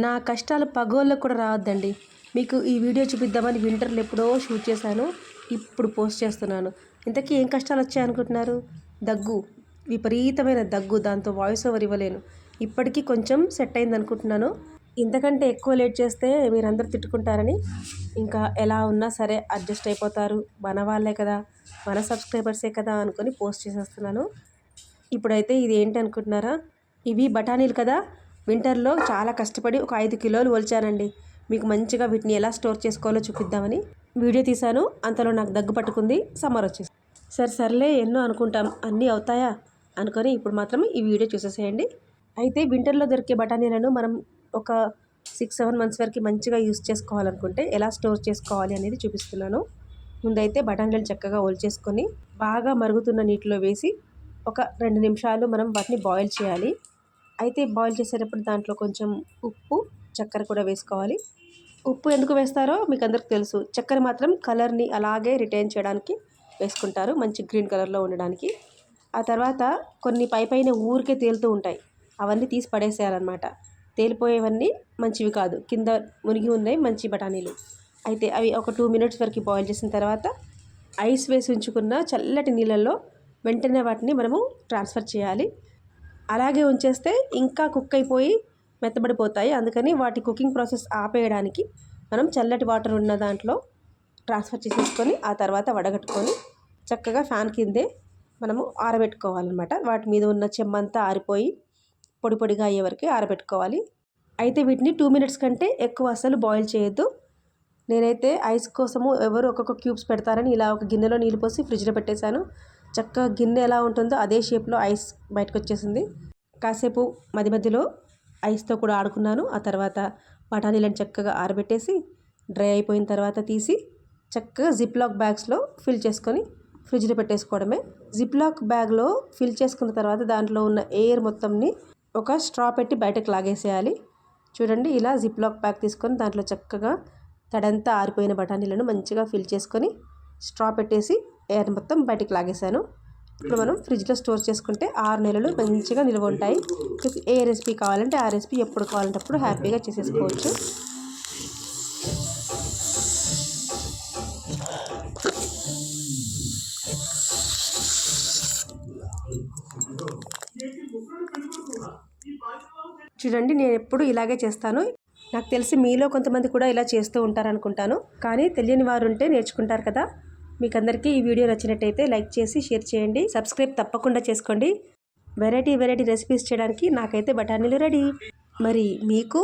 నా కష్టాలు పగోళ్ళకు కూడా రావద్దండి. మీకు ఈ వీడియో చూపిద్దామని వింటర్లో ఎప్పుడో షూట్ చేశాను. ఇప్పుడు పోస్ట్ చేస్తున్నాను. ఇంతకీ ఏం కష్టాలు వచ్చాయనుకుంటున్నారు? దగ్గు, విపరీతమైన దగ్గు. దాంతో వాయిస్ ఓవర్ ఇవ్వలేను. ఇప్పటికీ కొంచెం సెట్ అయింది అనుకుంటున్నాను. ఇంతకంటే ఎక్కువ లేట్ చేస్తే మీరందరూ తిట్టుకుంటారని ఇంకా ఎలా ఉన్నా సరే అడ్జస్ట్ అయిపోతారు. మన వాళ్ళే కదా, మన సబ్స్క్రైబర్సే కదా అనుకొని పోస్ట్ చేసేస్తున్నాను. ఇప్పుడైతే ఇది ఏంటి అనుకుంటున్నారా? ఇవి బఠానీలు కదా. వింటర్లో చాలా కష్టపడి ఒక 5 కిలోలు ఒలిచానండి. మీకు మంచిగా వీటిని ఎలా స్టోర్ చేసుకోవాలో చూపిద్దామని వీడియో తీశాను. అంతలో నాకు దగ్గు పట్టుకుంది. సమ్మర్ వచ్చేసి సర్లే ఎన్నో అనుకుంటాం, అన్నీ అవుతాయా అనుకొని ఇప్పుడు మాత్రం ఈ వీడియో చూసేసేయండి. అయితే వింటర్లో దొరికే బఠానీలను మనం ఒక 6-7 మంత్స్ వరకు మంచిగా యూస్ చేసుకోవాలనుకుంటే ఎలా స్టోర్ చేసుకోవాలి అనేది చూపిస్తున్నాను. ముందైతే బఠానీలను చక్కగా ఒలిచేసుకొని బాగా మరుగుతున్న నీటిలో వేసి ఒక 2 నిమిషాలు మనం వాటిని బాయిల్ చేయాలి. అయితే బాయిల్ చేసేటప్పుడు దాంట్లో కొంచెం ఉప్పు, చక్కెర కూడా వేసుకోవాలి. ఉప్పు ఎందుకు వేస్తారో మీకు అందరికీ తెలుసు. చక్కెర మాత్రం కలర్ని అలాగే రిటైన్ చేయడానికి వేసుకుంటారు, మంచి గ్రీన్ కలర్లో ఉండడానికి. ఆ తర్వాత కొన్ని పైన ఊరికే తేలుతూ ఉంటాయి, అవన్నీ తీసి పడేసేయాలన్నమాట. తేలిపోయేవన్నీ మంచివి కాదు, కింద మునిగి ఉన్నాయి మంచి బఠానీలు. అయితే అవి ఒక 2 మినిట్స్ వరకు బాయిల్ చేసిన తర్వాత ఐస్ వేసి ఉంచుకున్న చల్లటి నీళ్ళల్లో వెంటనే వాటిని మనము ట్రాన్స్ఫర్ చేయాలి. అలాగే ఉంచేస్తే ఇంకా కుక్ అయిపోయి మెత్తబడిపోతాయి. అందుకని వాటి కుకింగ్ ప్రాసెస్ ఆపేయడానికి మనం చల్లటి వాటర్ ఉన్న దాంట్లో ట్రాన్స్ఫర్ చేసేసుకొని ఆ తర్వాత వడగట్టుకొని చక్కగా ఫ్యాన్ కిందే మనము ఆరబెట్టుకోవాలన్నమాట. వాటి మీద ఉన్న చెమ్మంతా ఆరిపోయి పొడి పొడిగా అయ్యే వరకు ఆరబెట్టుకోవాలి. అయితే వీటిని 2 మినిట్స్ కంటే ఎక్కువ అసలు బాయిల్ చేయొద్దు. నేనైతే ఐస్ కోసము ఎవరు ఒక్కొక్క క్యూబ్స్ పెడతారని ఇలా ఒక గిన్నెలో నీళ్ళు పోసి ఫ్రిడ్జ్లో పెట్టేశాను. చక్కగా గిన్నె ఎలా ఉంటుందో అదే షేప్లో ఐస్ బయటకు వచ్చేసింది. కాసేపు మధ్యలో ఐస్తో కూడా ఆడుకున్నాను. ఆ తర్వాత బఠానీలను చక్కగా ఆరబెట్టేసి డ్రై అయిపోయిన తర్వాత తీసి చక్కగా జిప్లాక్ బ్యాగ్స్లో ఫిల్ చేసుకొని ఫ్రిడ్జ్లో పెట్టేసుకోవడమే. జిప్లాక్ బ్యాగ్లో ఫిల్ చేసుకున్న తర్వాత దాంట్లో ఉన్న ఎయిర్ మొత్తంని ఒక స్ట్రా పెట్టి బయటకు లాగేసేయాలి. చూడండి, ఇలా జిప్లాక్ బ్యాగ్ తీసుకొని దాంట్లో చక్కగా తడంతా ఆరిపోయిన బఠానీలను మంచిగా ఫిల్ చేసుకొని స్ట్రా పెట్టేసి ఎయిర్ మొత్తం బయటకు లాగేశాను. ఇప్పుడు మనం ఫ్రిడ్జ్లో స్టోర్ చేసుకుంటే 6 నెలలు మంచిగా నిల్వ ఉంటాయి. మీకు ఏ రెసిపీ కావాలంటే ఆ రెసిపీ ఎప్పుడు కావాలంటే అప్పుడు హ్యాపీగా చేసేసుకోవచ్చు. చూడండి, నేను ఎప్పుడు ఇలాగే చేస్తాను. నాకు తెలిసి మీలో కొంతమంది కూడా ఇలా చేస్తూ ఉంటారనుకుంటాను. కానీ తెలియని వారు ఉంటే నేర్చుకుంటారు కదా. మీకు అందరికీ ఈ వీడియో నచ్చినట్టయితే లైక్ చేసి షేర్ చేయండి. సబ్స్క్రైబ్ తప్పకుండా చేసుకోండి. వెరైటీ రెసిపీస్ చేయడానికి నాకైతే బఠానీలు రెడీ. మరి మీకు